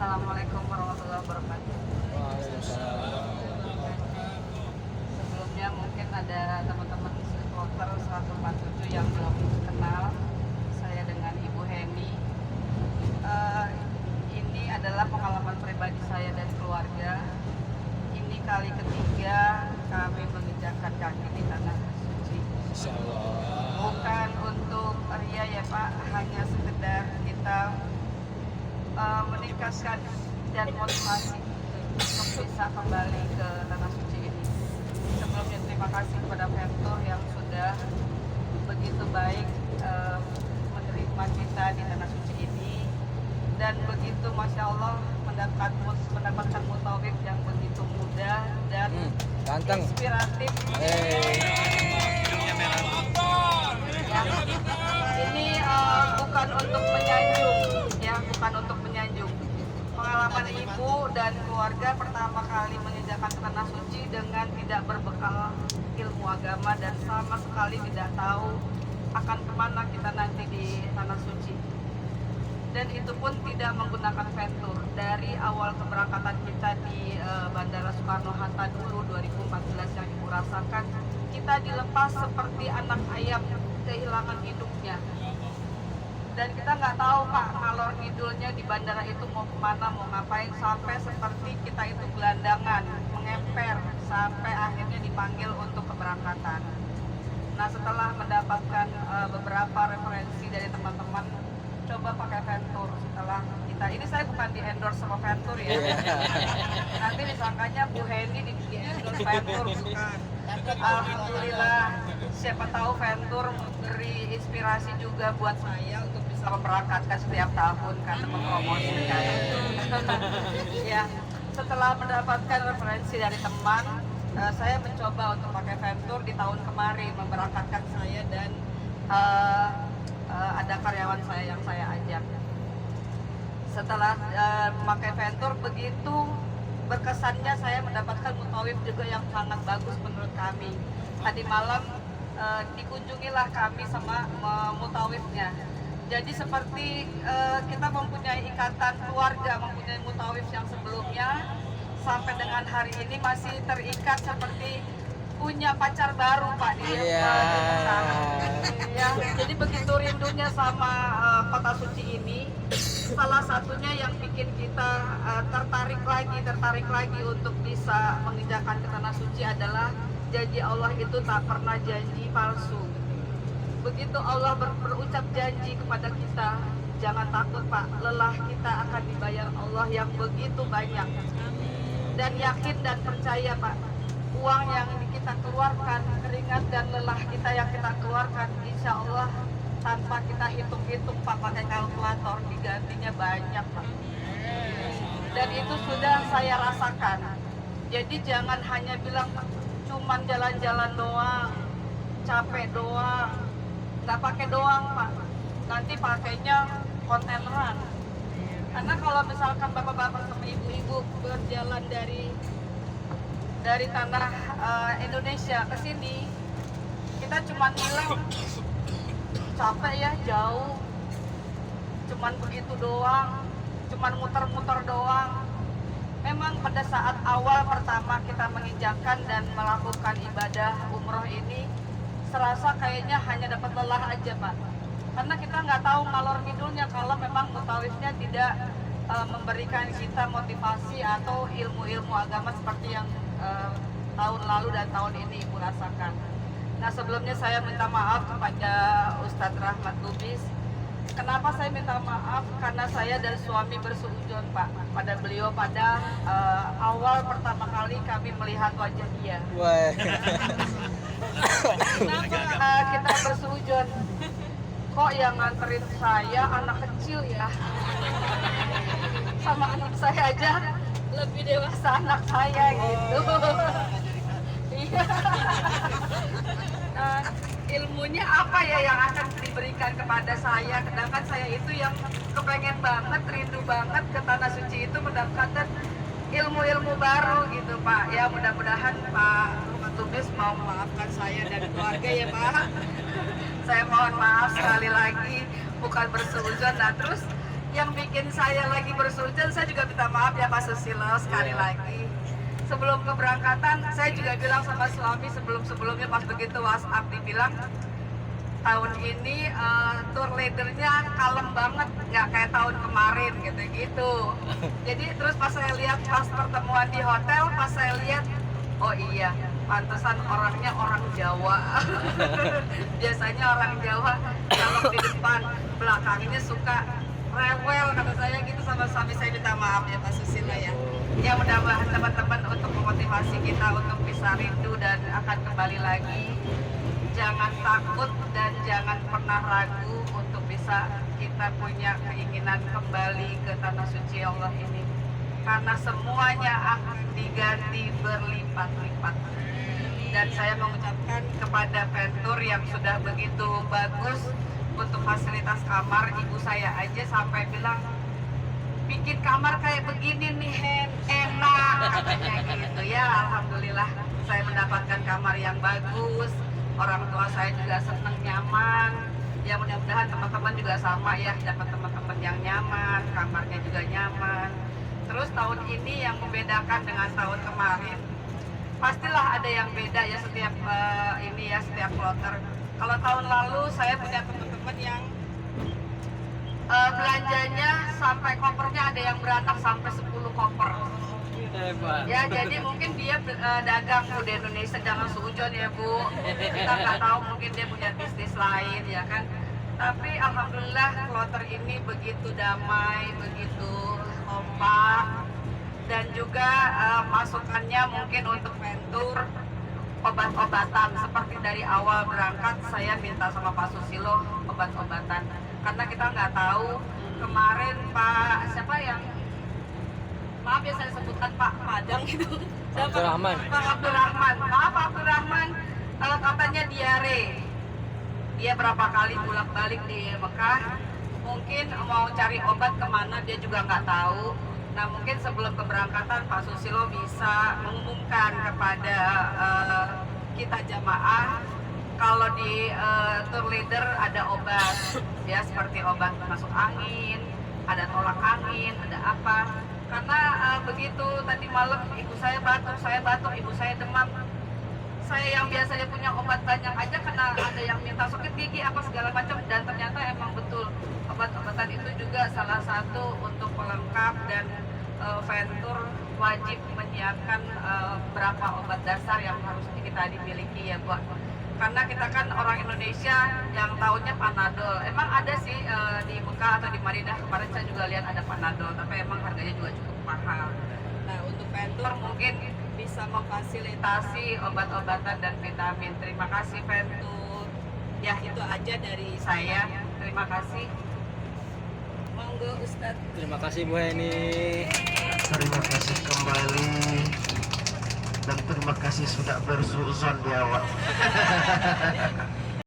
Assalamualaikum warahmatullahi wabarakatuh. Sebelumnya mungkin ada teman-teman supporter 147 yang belum kenal saya dengan Ibu Heni. Ini adalah pengalaman pribadi saya dan keluarga. Ini kali ketiga kami menginjakkan kaki di tanah suci. Bukan untuk ria ya Pak, hanya sekedar kita meningkatkan dan motivasi untuk bisa kembali ke tanah suci ini. Sebelumnya terima kasih kepada Ventur yang sudah begitu baik menerima kita di tanah suci ini, dan begitu Masya Allah mendapatkan mutawif yang begitu mudah dan inspiratif. Ya, ini bukan untuk menyanjung, ya, bukan untuk menyanjung. Pengalaman ibu dan keluarga pertama kali menginjakkan tanah suci dengan tidak berbekal ilmu agama dan sama sekali tidak tahu akan kemana kita nanti di tanah suci. Dan itu pun tidak menggunakan Ventur. Dari awal keberangkatan kita di Bandara Soekarno-Hatta dulu 2014 yang ibu rasakan, kita dilepas seperti anak ayam kehilangan hidupnya. Dan kita nggak tahu Pak ngalor ngidulnya di bandara itu mau kemana, mau ngapain, sampai seperti kita itu gelandangan, mengemper sampai akhirnya dipanggil untuk keberangkatan. Nah, setelah mendapatkan beberapa referensi dari teman-teman, coba pakai Ventur. Setelah kita, ini saya bukan di endorse sama Ventur ya. Nanti disangkanya Bu Heni di endorse Ventur, bukan. Alhamdulillah, siapa tahu Ventur memberi inspirasi juga buat saya untuk bisa memberangkatkan setiap tahun karena mempromosikan. Ya, setelah mendapatkan referensi dari teman, saya mencoba untuk pakai Ventur di tahun kemarin, memberangkatkan saya dan ada karyawan saya yang saya ajak. Setelah memakai Ventur, begitu berkesannya saya mendapatkan mutawif juga yang sangat bagus menurut kami. Tadi malam dikunjungilah kami sama mutawifnya. Jadi seperti kita mempunyai ikatan keluarga, mempunyai mutawif yang sebelumnya, sampai dengan hari ini masih terikat seperti punya pacar baru Pak di ya, jadi begitu rindunya sama kota suci ini. Salah satunya yang bikin kita tertarik lagi untuk bisa menginjakkan ke tanah suci adalah janji Allah itu tak pernah janji palsu. Begitu Allah berucap janji kepada kita, jangan takut Pak, lelah kita akan dibayar Allah yang begitu banyak. Dan yakin dan percaya Pak, uang yang kita keluarkan, keringat dan lelah kita yang kita keluarkan, insya Allah tanpa kita hitung-hitung Pak pakai kalkulator, digantinya banyak Pak. Dan itu sudah saya rasakan. Jadi jangan hanya bilang cuman jalan-jalan doang, capek doang, nggak pakai doang Pak. Nanti pakainya kontaineran. Karena kalau misalkan bapak-bapak sama ibu-ibu berjalan dari tanah Indonesia ke sini, kita cuma bilang capek ya, jauh, cuman begitu doang, cuman muter-muter doang. Memang pada saat awal pertama kita menginjakkan dan melakukan ibadah umroh ini, serasa kayaknya hanya dapat lelah aja Pak, karena kita nggak tahu ngalor ngidulnya kalau memang mutawifnya tidak memberikan kita motivasi atau ilmu-ilmu agama seperti yang tahun lalu dan tahun ini Ibu rasakan. Nah, sebelumnya saya minta maaf kepada Ustadz Rahmat Lubis. Kenapa saya minta maaf? Karena saya dan suami bersuudzon Pak pada beliau pada awal pertama kali kami melihat wajah dia. Kenapa kita bersuudzon? Kok yang nganterin saya anak kecil ya? Sama anak saya aja lebih dewasa anak saya gitu. Iya. Nah, ilmunya apa ya yang akan diberikan kepada saya? Sedangkan saya itu yang kepengen banget, rindu banget ke tanah suci itu mendapatkan ilmu-ilmu baru gitu Pak. Ya mudah-mudahan Pak Tubis mau memaafkan saya dan keluarga ya Pak. Saya mohon maaf sekali lagi, bukan bersuudzon. Nah terus yang bikin saya lagi bersujud, saya juga minta maaf ya Pak Susilo sekali lagi. Sebelum keberangkatan, saya juga bilang sama suami sebelum-sebelumnya pas begitu WhatsApp dibilang tahun ini tour leadernya kalem banget, nggak kayak tahun kemarin gitu-gitu. Jadi terus pas saya lihat pas pertemuan di hotel, pas saya lihat, oh iya, pantesan orangnya orang Jawa. Biasanya orang Jawa kalau di depan belakangnya suka rewel kata saya gitu, sama suami saya minta maaf ya Pak Susilo ya. Ya mudah-mudahan teman-teman untuk memotivasi kita untuk bisa rindu dan akan kembali lagi. Jangan takut dan jangan pernah ragu untuk bisa kita punya keinginan kembali ke tanah suci Allah ini. Karena semuanya akan diganti berlipat-lipat. Dan saya mengucapkan kepada Ventur yang sudah begitu bagus untuk fasilitas kamar, ibu saya aja sampai bilang, bikin kamar kayak begini nih enak katanya gitu ya. Alhamdulillah saya mendapatkan kamar yang bagus, orang tua saya juga senang, nyaman. Ya mudah-mudahan teman-teman juga sama ya, dapat teman-teman yang nyaman, kamarnya juga nyaman. Terus tahun ini yang membedakan dengan tahun kemarin, pastilah ada yang beda ya setiap ini ya, setiap kloter. Kalau tahun lalu saya punya teman-teman yang belanjanya sampai kopernya ada yang beranak sampai 10 koper. Hebat. Ya jadi mungkin dia dagang Bu di Indonesia, jangan seujon ya Bu. Kita nggak tahu, mungkin dia punya bisnis lain ya kan. Tapi alhamdulillah kloter ini begitu damai, begitu kompak, dan juga masukannya mungkin untuk Ventur obat-obatan. Seperti dari awal berangkat saya minta sama Pak Susilo obat-obatan, karena kita nggak tahu kemarin Pak siapa yang, maaf ya saya sebutkan Pak Padang gitu, Abdurrahman. Pak Abdurrahman, maaf Pak Abdurrahman, katanya diare, dia berapa kali bolak-balik di Mekah, mungkin mau cari obat kemana dia juga nggak tahu. Nah mungkin sebelum keberangkatan Pak Susilo bisa mengumumkan kepada kita jamaah kalau di tour leader ada obat ya, seperti obat masuk angin, ada tolak angin, ada apa. Karena begitu tadi malam ibu saya batuk, ibu saya demam. Saya yang biasanya punya obat banyak aja karena ada yang minta sakit gigi apa segala macam, dan ternyata emang betul obat-obatan itu juga salah satu untuk pelengkap, dan Ventur wajib menyiapkan berapa obat dasar yang harus kita dimiliki ya Bu. Karena kita kan orang Indonesia yang tahunya Panadol. Emang ada sih di Mekah atau di Madinah kemarin saya juga lihat ada Panadol, tapi emang harganya juga cukup mahal. Nah untuk Ventur mungkin bisa memfasilitasi obat-obatan dan vitamin. Terima kasih Ventur. Ya itu aja dari saya. Terima kasih. Monggo Ustadz. Terima kasih Bu Heni. Terima kasih kembali, dan terima kasih sudah bersuzon di awal.